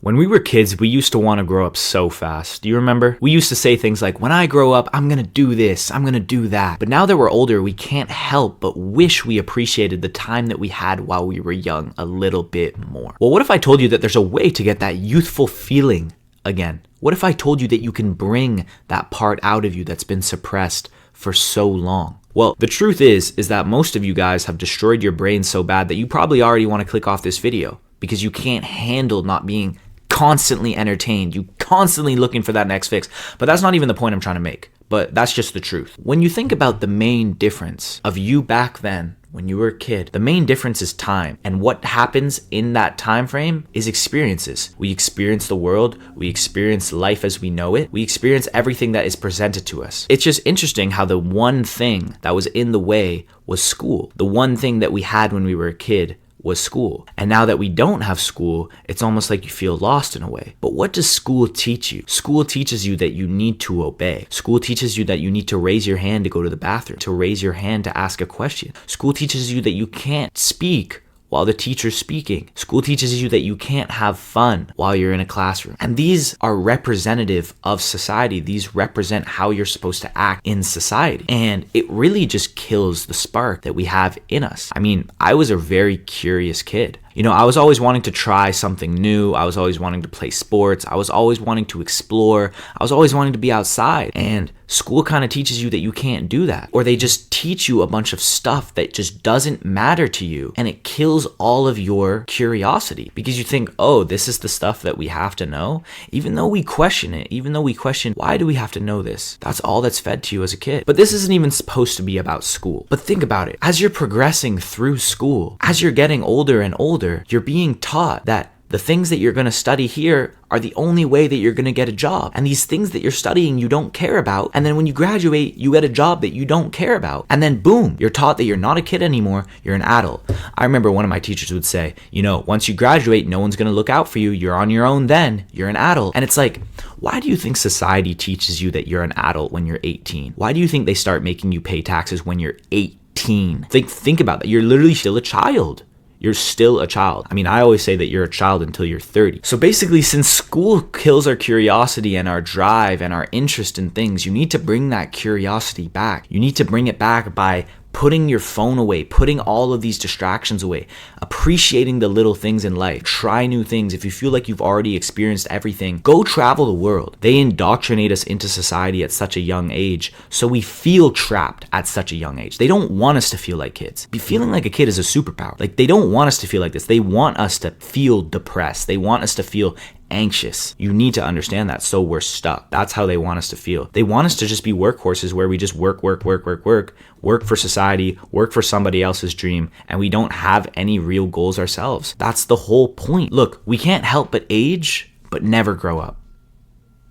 When we were kids, we used to want to grow up so fast. Do you remember? We used to say things like, when I grow up, I'm gonna do this, I'm gonna do that. But now that we're older, we can't help but wish we appreciated the time that we had while we were young a little bit more. Well, what if I told you that there's a way to get that youthful feeling again? What if I told you that you can bring that part out of you that's been suppressed for so long? Well, the truth is that most of you guys have destroyed your brain so bad that you probably already want to click off this video because you can't handle not being constantly entertained. You constantly looking for that next fix. But that's not even the point I'm trying to make. But that's just the truth. When you think about the main difference of you back then, when you were a kid, the main difference is time. And what happens in that time frame is experiences. We experience the world. We experience life as we know it. We experience everything that is presented to us. It's just interesting how the one thing that was in the way was school. The one thing that we had when we were a kid was school. And now that we don't have school, it's almost like you feel lost in a way. But what does school teach you? School teaches you that you need to obey. School teaches you that you need to raise your hand to go to the bathroom, to raise your hand to ask a question. School teaches you that you can't speak while the teacher's speaking. School teaches you that you can't have fun while you're in a classroom. And these are representative of society. These represent how you're supposed to act in society. And it really just kills the spark that we have in us. I mean, I was a very curious kid. You know, I was always wanting to try something new. I was always wanting to play sports. I was always wanting to explore. I was always wanting to be outside. And school kind of teaches you that you can't do that. Or they just teach you a bunch of stuff that just doesn't matter to you. And it kills all of your curiosity because you think, oh, this is the stuff that we have to know. Even though we question it, even though we question, why do we have to know this? That's all that's fed to you as a kid. But this isn't even supposed to be about school. But think about it. As you're progressing through school, as you're getting older and older, you're being taught that the things that you're going to study here are the only way that you're going to get a job. And these things that you're studying you don't care about. And then when you graduate, you get a job that you don't care about. And then boom, you're taught that you're not a kid anymore, you're an adult. I remember one of my teachers would say, you know, once you graduate, no one's going to look out for you. You're on your own then. You're an adult. And it's like, why do you think society teaches you that you're an adult when you're 18? Why do you think they start making you pay taxes when you're 18? Think about that. You're literally still a child. You're still a child. I mean, I always say that you're a child until you're 30. So basically, since school kills our curiosity and our drive and our interest in things, you need to bring that curiosity back. You need to bring it back by putting your phone away, putting all of these distractions away, appreciating the little things in life, try new things. If you feel like you've already experienced everything, go travel the world. They indoctrinate us into society at such a young age, so we feel trapped at such a young age. They don't want us to feel like kids. Feeling like a kid is a superpower. Like, they don't want us to feel like this. They want us to feel depressed. They want us to feel anxious. You need to understand that, so we're stuck. That's how they want us to feel. They want us to just be workhorses where we just work for society, work for somebody else's dream, and we don't have any real goals ourselves. That's the whole point. Look, we can't help but age, but never grow up.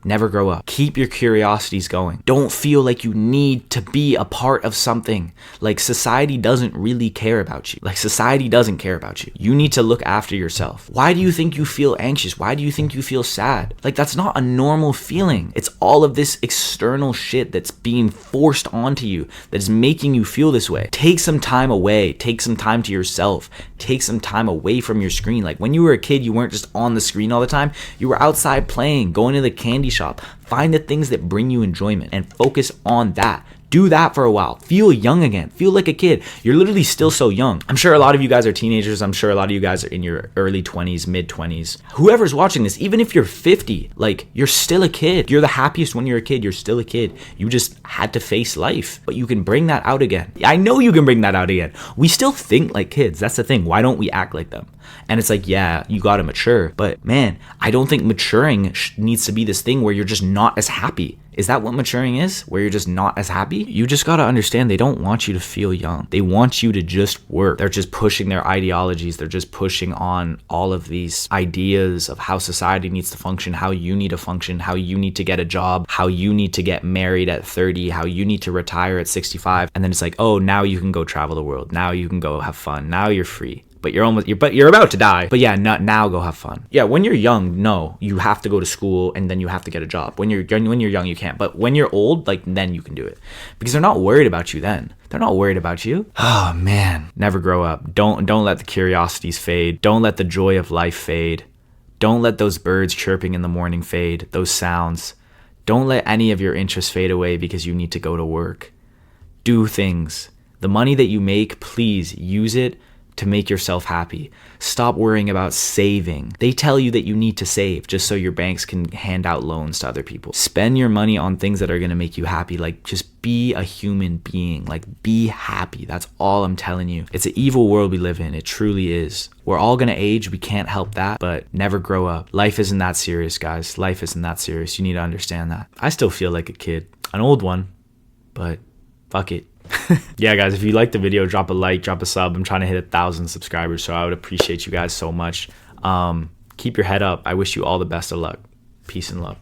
Never grow up. Keep your curiosities going. Don't feel like you need to be a part of something. Like, society doesn't really care about you. Like, society doesn't care about you. You need to look after yourself. Why do you think you feel anxious? Why do you think you feel sad? Like, that's not a normal feeling. It's all of this external shit that's being forced onto you that is making you feel this way. Take some time away. Take some time to yourself. Take some time away from your screen. Like, when you were a kid, you weren't just on the screen all the time. You were outside playing, going to the candy shop. Find the things that bring you enjoyment and focus on that. Do that for a while. Feel young again. Feel like a kid. You're literally still so young. I'm sure a lot of you guys are teenagers. I'm sure a lot of you guys are in your early 20s, mid 20s. Whoever's watching this, even if you're 50, like, you're still a kid. You're the happiest when you're a kid. You're still a kid. You just had to face life, but you can bring that out again. I know you can bring that out again. We still think like kids. That's the thing. Why don't we act like them? And it's like, yeah, you gotta mature. But man, I don't think maturing needs to be this thing where you're just not as happy. Is that what maturing is? Where you're just not as happy? You just gotta understand they don't want you to feel young. They want you to just work. They're just pushing their ideologies. They're just pushing on all of these ideas of how society needs to function, how you need to function, how you need to get a job, how you need to get married at 30, how you need to retire at 65. And then it's like, oh, now you can go travel the world. Now you can go have fun. Now you're free. But you're about to die. But yeah, now go have fun. Yeah, when you're young, no, you have to go to school and then you have to get a job. When you're young, you can't. But when you're old, like, then you can do it because they're not worried about you then. They're not worried about you. Oh man, never grow up. Don't let the curiosities fade. Don't let the joy of life fade. Don't let those birds chirping in the morning fade, those sounds. Don't let any of your interests fade away because you need to go to work. Do things. The money that you make, please use it to make yourself happy. Stop worrying about saving. They tell you that you need to save just so your banks can hand out loans to other people. Spend your money on things that are going to make you happy. Like, just be a human being. Like, be happy. That's all I'm telling you. It's an evil world we live in. It truly is. We're all going to age. We can't help that, but never grow up. Life isn't that serious, guys. Life isn't that serious. You need to understand that. I still feel like a kid. An old one, but fuck it. Yeah, guys, if you liked the video, drop a like, drop a sub. I'm trying to hit 1,000 subscribers, so I would appreciate you guys so much. Keep your head up. I wish you all the best of luck. Peace and love.